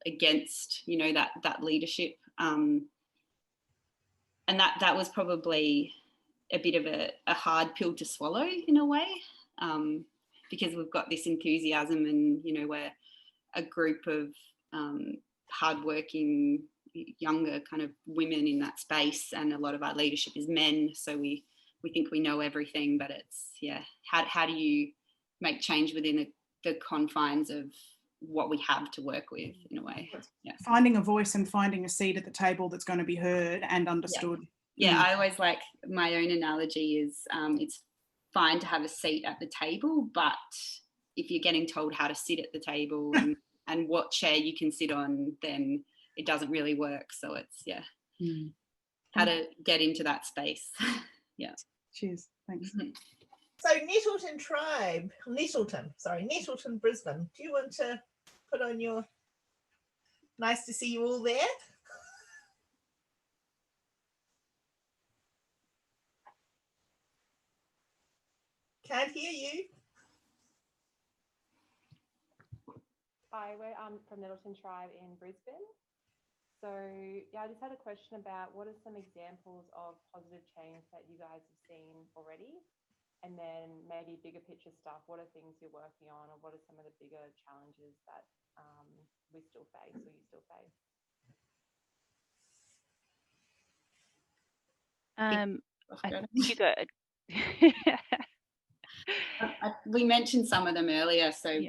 against, that leadership. And that was probably a bit of a hard pill to swallow in a way, because we've got this enthusiasm and, you know, we're a group of hardworking, younger kind of women in that space, and a lot of our leadership is men, so we think we know everything, but it's, yeah, how do you make change within the confines of what we have to work with, in a way? Yeah. Finding a voice and finding a seat at the table that's going to be heard and understood. Yeah, I always like, my own analogy is it's fine to have a seat at the table, but if you're getting told how to sit at the table and what chair you can sit on, then it doesn't really work. So it's, how to get into that space. Yeah. Cheers. Thanks. So Nettleton Tribe, Nettleton, Brisbane. Do you want to put on your, nice to see you all there? Can't hear you. Hi, we're from Nettleton Tribe in Brisbane. So yeah, I just had a question about what are some examples of positive change that you guys have seen already? And then maybe bigger picture stuff, what are things you're working on, or what are some of the bigger challenges that we still face, or you still face? I think you go. We mentioned some of them earlier. So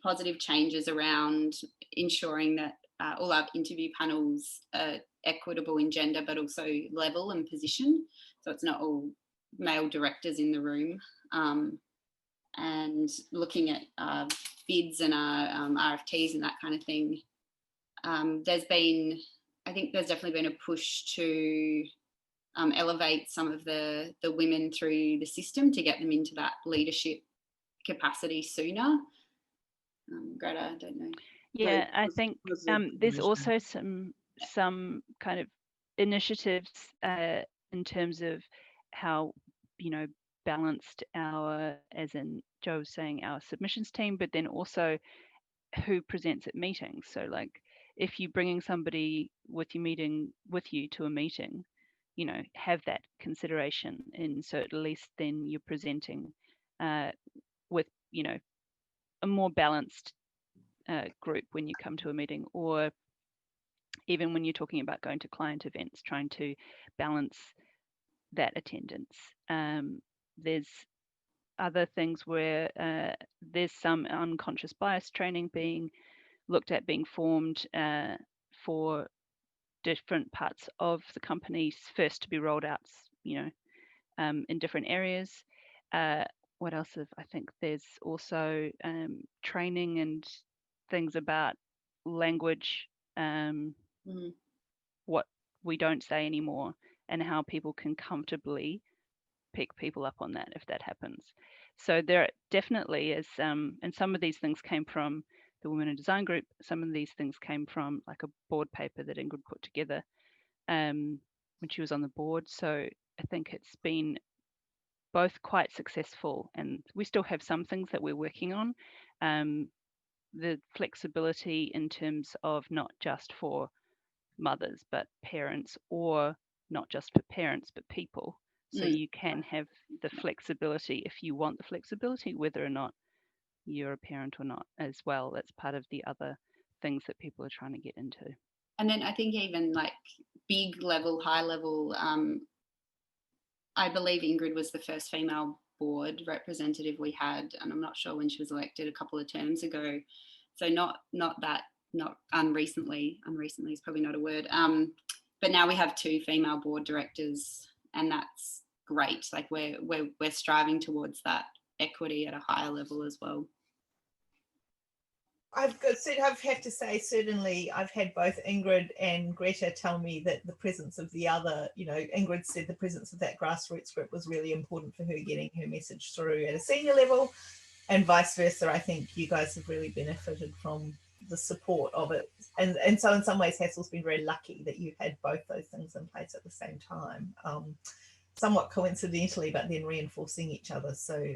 positive changes around ensuring that all our interview panels are equitable in gender, but also level and position. So it's not all male directors in the room. And looking at bids and our RFTs and that kind of thing. I think there's definitely been a push to elevate some of the women through the system to get them into that leadership capacity sooner. Greta, I don't know. Yeah, I think there's also some kind of initiatives in terms of how, you know, balanced our, as in Joe was saying, our submissions team, but then also who presents at meetings. So like if you're bringing somebody with you to a meeting, you know, have that consideration, and so at least then you're presenting with, you know, a more balanced group when you come to a meeting, or even when you're talking about going to client events, trying to balance that attendance. There's other things where there's some unconscious bias training being looked at, being formed for different parts of the company, first to be rolled out, you know, in different areas. What else? I think there's also training and things about language, what we don't say anymore, and how people can comfortably pick people up on that if that happens. So there definitely is, and some of these things came from the Women in Design group. Some of these things came from like a board paper that Ingrid put together when she was on the board. So I think it's been both quite successful, and we still have some things that we're working on. The flexibility in terms of not just for mothers but parents, or not just for parents but people. So you can have the flexibility if you want the flexibility, whether or not you're a parent or not as well. That's part of the other things that people are trying to get into. And then I think even like big level, high level, I believe Ingrid was the first female board representative we had, and I'm not sure when she was elected a couple of terms ago. So not unrecently is probably not a word. But now we have 2 female board directors, and that's great. Like we're striving towards that equity at a higher level as well. I have to say, certainly I've had both Ingrid and Greta tell me that the presence of the other, you know, Ingrid said the presence of that grassroots group was really important for her getting her message through at a senior level, and vice versa. I think you guys have really benefited from the support of it. And so in some ways, Hassell's been very lucky that you've had both those things in place at the same time. Somewhat coincidentally, but then reinforcing each other. So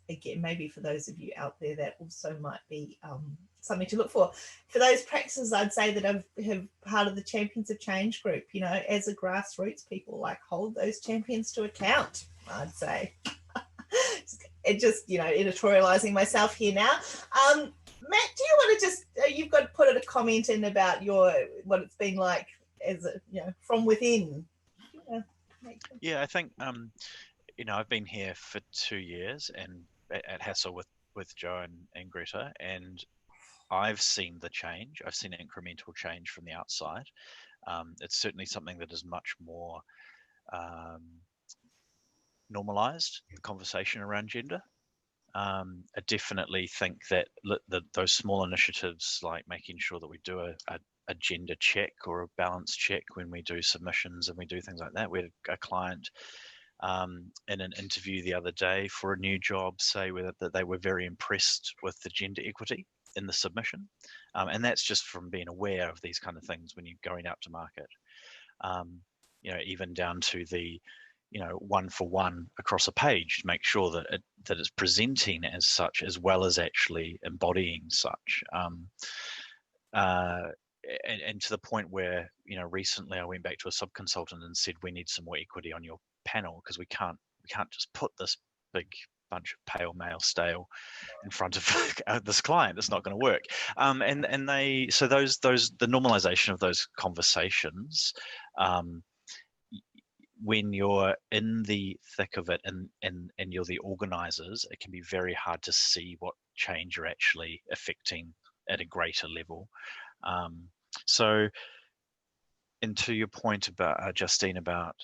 again, maybe for those of you out there, that also might be something to look for. For those practices, I'd say that have part of the Champions of Change group, you know, as a grassroots, people like hold those champions to account, I'd say. It just, you know, editorializing myself here now. Matt, do you want to just, you've got to put a comment in about what it's been like as a, you know, from within. Yeah, I think, you know, I've been here for 2 years and at Hassell with Joe and Greta, and I've seen the change. I've seen incremental change from the outside. It's certainly something that is much more normalized, the conversation around gender. I definitely think that those small initiatives, like making sure that we do a gender check or a balance check when we do submissions and we do things like that. We had a client in an interview the other day for a new job say that they were very impressed with the gender equity in the submission. And that's just from being aware of these kind of things when you're going out to market. You know, even down to the, you know, 1-for-1 across a page to make sure that it's presenting as such as well as actually embodying such. And to the point where, you know, recently I went back to a sub-consultant and said, we need some more equity on your panel because we can't just put this big bunch of pale male stale in front of this client. It's not going to work. And they, so the normalization of those conversations, when you're in the thick of it and you're the organizers, it can be very hard to see what change you're actually affecting at a greater level. So, and to your point about Justine about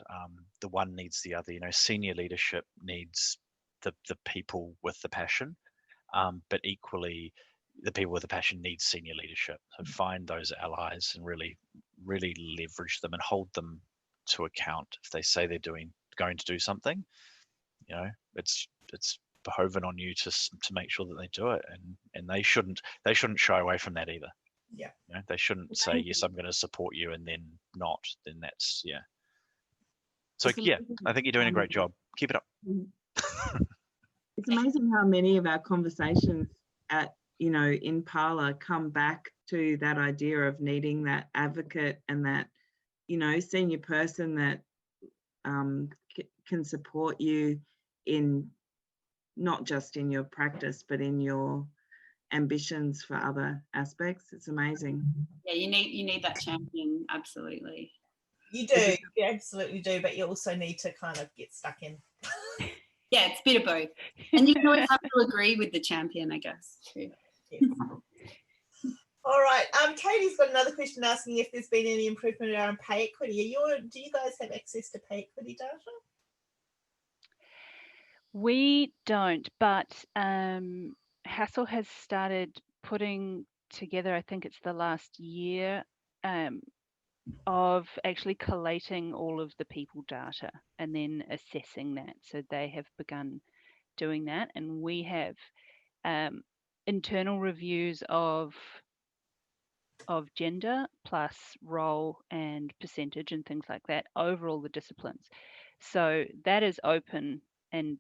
the one needs the other, you know, senior leadership needs the people with the passion, but equally the people with the passion need senior leadership. So find those allies and really leverage them and hold them to account. If they say they're going to do something, you know, it's behoven on you to make sure that they do it, and they shouldn't shy away from that either. Yeah, you know, they shouldn't say yes, I'm going to support you, and then not. Then that's So yeah, I think you're doing a great job. Keep it up. It's amazing how many of our conversations at, you know, in Parlour come back to that idea of needing that advocate and that, you know, senior person that can support you in not just in your practice, but in your ambitions for other aspects. It's amazing. Yeah, you need that champion, absolutely. You do, you absolutely do, but you also need to kind of get stuck in. Yeah, it's a bit of both. And you can always have to agree with the champion, I guess. Too. Yes. All right. Katie's got another question asking if there's been any improvement around pay equity. Do you guys have access to pay equity data? We don't, but Hassell has started putting together, I think it's the last year, of actually collating all of the people data and then assessing that. So they have begun doing that, and we have internal reviews of gender plus role and percentage and things like that over all the disciplines. So that is open, and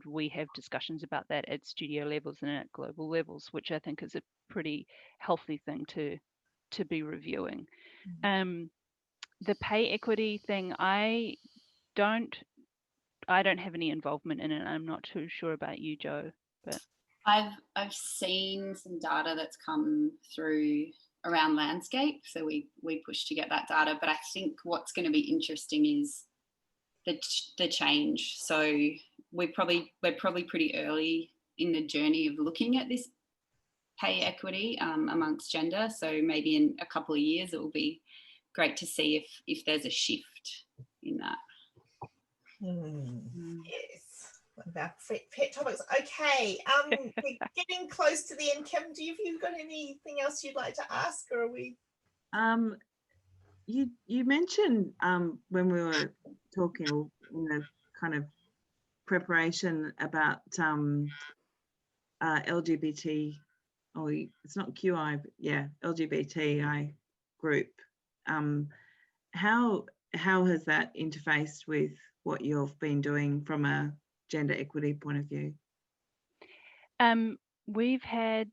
we have discussions about that at studio levels and at global levels, which I think is a pretty healthy thing to be reviewing. The pay equity thing, I don't have any involvement in it. I'm not too sure about you, Joe, but I've seen some data that's come through around landscape, so we push to get that data, but I think what's going to be interesting is the change. So we're probably pretty early in the journey of looking at this pay equity amongst gender, so maybe in a couple of years it will be great to see if there's a shift in that. Yes. What about pet topics? Okay. We're getting close to the end. Kim, have you got anything else you'd like to ask, or are we? You mentioned when we were talking in the kind of preparation about LGBT, or it's not QI, but yeah, LGBTI group. How has that interfaced with what you've been doing from a gender equity point of view? we've had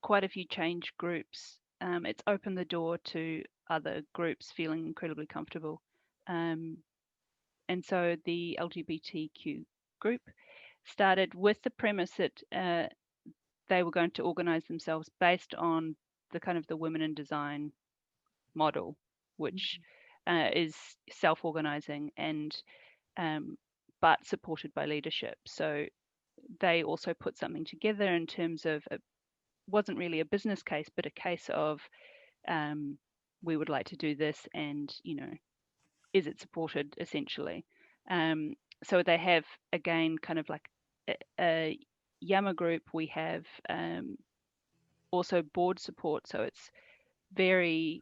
quite a few change groups, it's opened the door to other groups feeling incredibly comfortable. And so the LGBTQ group started with the premise that they were going to organize themselves based on the kind of the women in design model, which is self-organizing and but supported by leadership. So they also put something together in terms of it wasn't really a business case, but a case of we would like to do this, and is it supported essentially. So they have, again, kind of like a Yama group. We have also board support, so it's very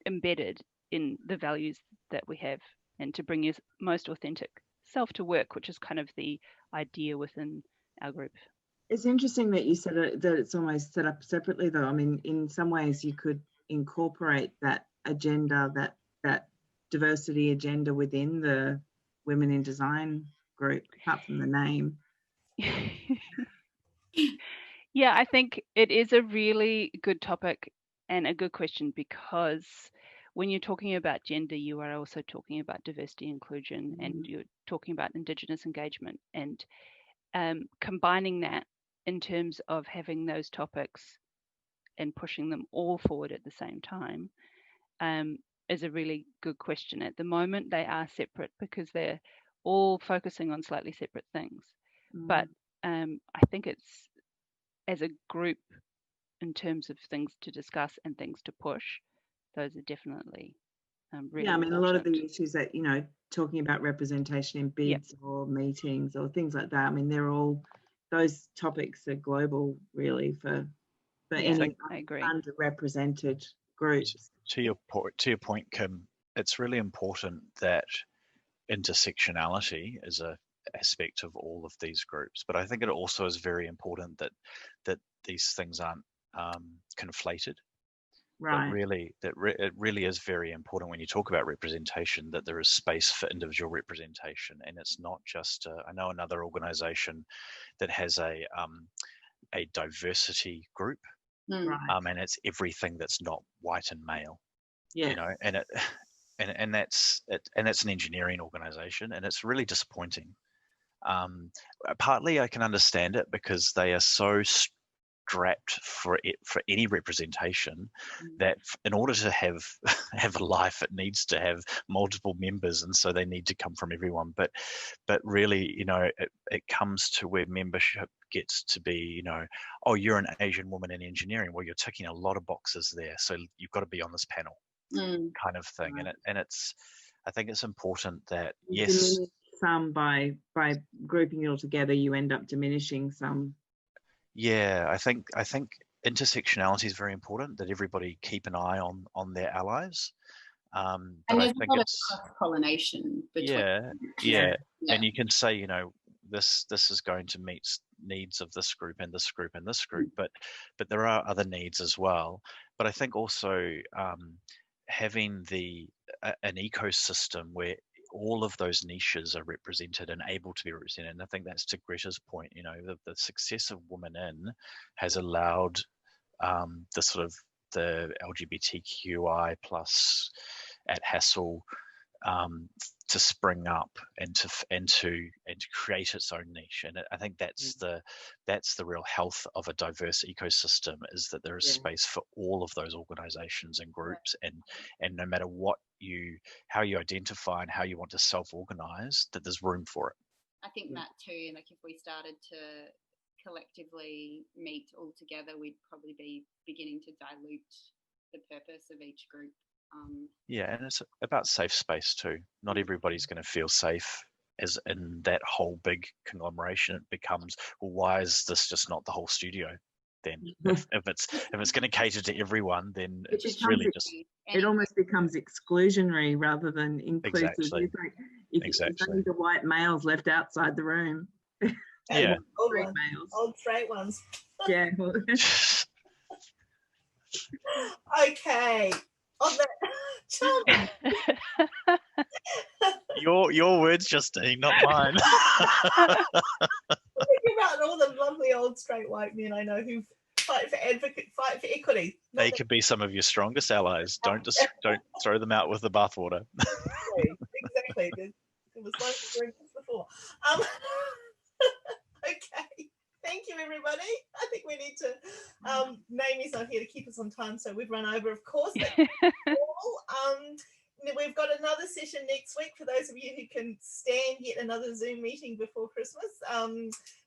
embedded in the values that we have, and to bring your most authentic self to work, which is kind of the idea within our group. It's interesting that you said that it's almost set up separately, though. I mean, in some ways you could incorporate that agenda, that diversity agenda within the Women in Design group, apart from the name. Yeah, I think it is a really good topic and a good question, because when you're talking about gender, you are also talking about diversity, inclusion, and you're talking about Indigenous engagement, and combining that in terms of having those topics and pushing them all forward at the same time is a really good question. At the moment, they are separate because they're all focusing on slightly separate things. But I think it's, as a group, in terms of things to discuss and things to push, those are definitely really I mean, important. a lot of the issues that, talking about representation in bids or meetings or things like that, I mean, they're all, those topics are global, really, for any underrepresented groups. To your point, Kim, it's really important that intersectionality is a aspect of all of these groups, but I think it also is very important that these things aren't conflated. Right. It really is very important when you talk about representation that there is space for individual representation, and it's not just. I know another organisation that has a diversity group, and it's everything that's not white and male. And that's an engineering organisation, and it's really disappointing. Partly I can understand it because they are so strapped for any representation that in order to have a life, it needs to have multiple members, and so they need to come from everyone. But really, it comes to where membership gets to be, oh, you're an Asian woman in engineering, well, you're ticking a lot of boxes there, so you've got to be on this panel, kind of thing. And it's, I think it's important that some by grouping it all together, you end up diminishing some. Yeah, I think intersectionality is very important, that everybody keep an eye on their allies. And there's a lot of cross-pollination between. Yeah. And you can say, this is going to meet needs of this group and this group and this group, but there are other needs as well. But I think also having an ecosystem where all of those niches are represented and able to be represented. And I think that's to Greta's point, the success of Women In has allowed the LGBTQI plus at Hassell to spring up and to create its own niche. And I think that's the real health of a diverse ecosystem, is that there is space for all of those organizations and groups, and no matter how you identify and how you want to self-organize, that there's room for it. I think that too, like if we started to collectively meet all together, we'd probably be beginning to dilute the purpose of each group. And it's about safe space too. Not everybody's going to feel safe as in that whole big conglomeration. It becomes, well, why is this just not the whole studio then? If it's going to cater to everyone, then it's really just, it almost becomes exclusionary rather than inclusive. Exactly. It's only the white males left outside the room. Yeah. Old straight ones. Yeah. Okay. On that, your words, Justine, not mine. Think about all the lovely old old straight white men I know who fight for equity. They could be some of your strongest allies. Don't throw them out with the bathwater. Exactly. There was one drinks before. Okay. Thank you, everybody. I think we need to Naomi's not here to keep us on time, so we've run over, of course. But we've got another session next week for those of you who can stand yet another Zoom meeting before Christmas.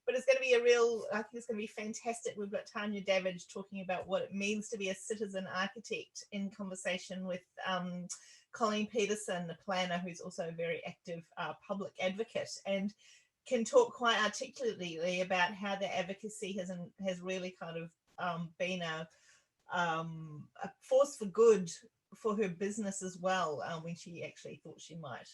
But it's going to be I think it's going to be fantastic. We've got Tanya Davidge talking about what it means to be a citizen architect in conversation with Colleen Peterson, the planner, who's also a very active public advocate, and can talk quite articulately about how the advocacy has really kind of been a force for good for her business as well. When she actually thought she might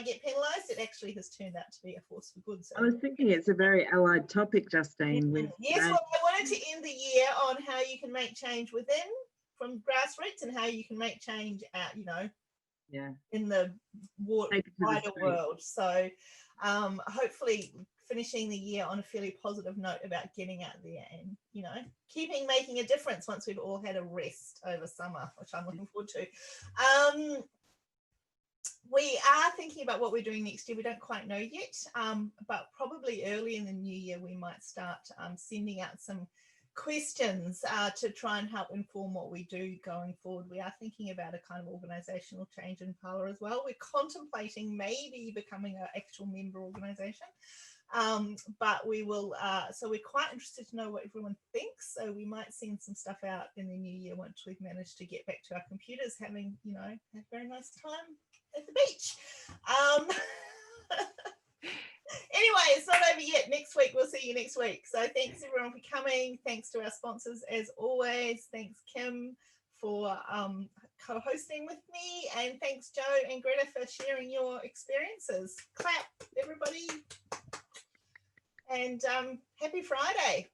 get penalised, it actually has turned out to be a force for good. So I was thinking it's a very allied topic, Justine. Yes, well, I wanted to end the year on how you can make change within from grassroots and how you can make change out, in the wider world. So hopefully finishing the year on a fairly positive note about getting out there and, making a difference once we've all had a rest over summer, which I'm looking forward to. We are thinking about what we're doing next year. We don't quite know yet, but probably early in the new year, we might start sending out some questions to try and help inform what we do going forward. We are thinking about a kind of organisational change in Parlour as well. We're contemplating maybe becoming an actual member organisation, but we will. So we're quite interested to know what everyone thinks. So we might send some stuff out in the new year once we've managed to get back to our computers, having a very nice time at the beach. Anyway, it's not over yet. Next week, we'll see you next week. So thanks everyone for coming. Thanks to our sponsors as always. Thanks Kim for co-hosting with me, and thanks Joe and Greta for sharing your experiences. Clap everybody, and happy Friday.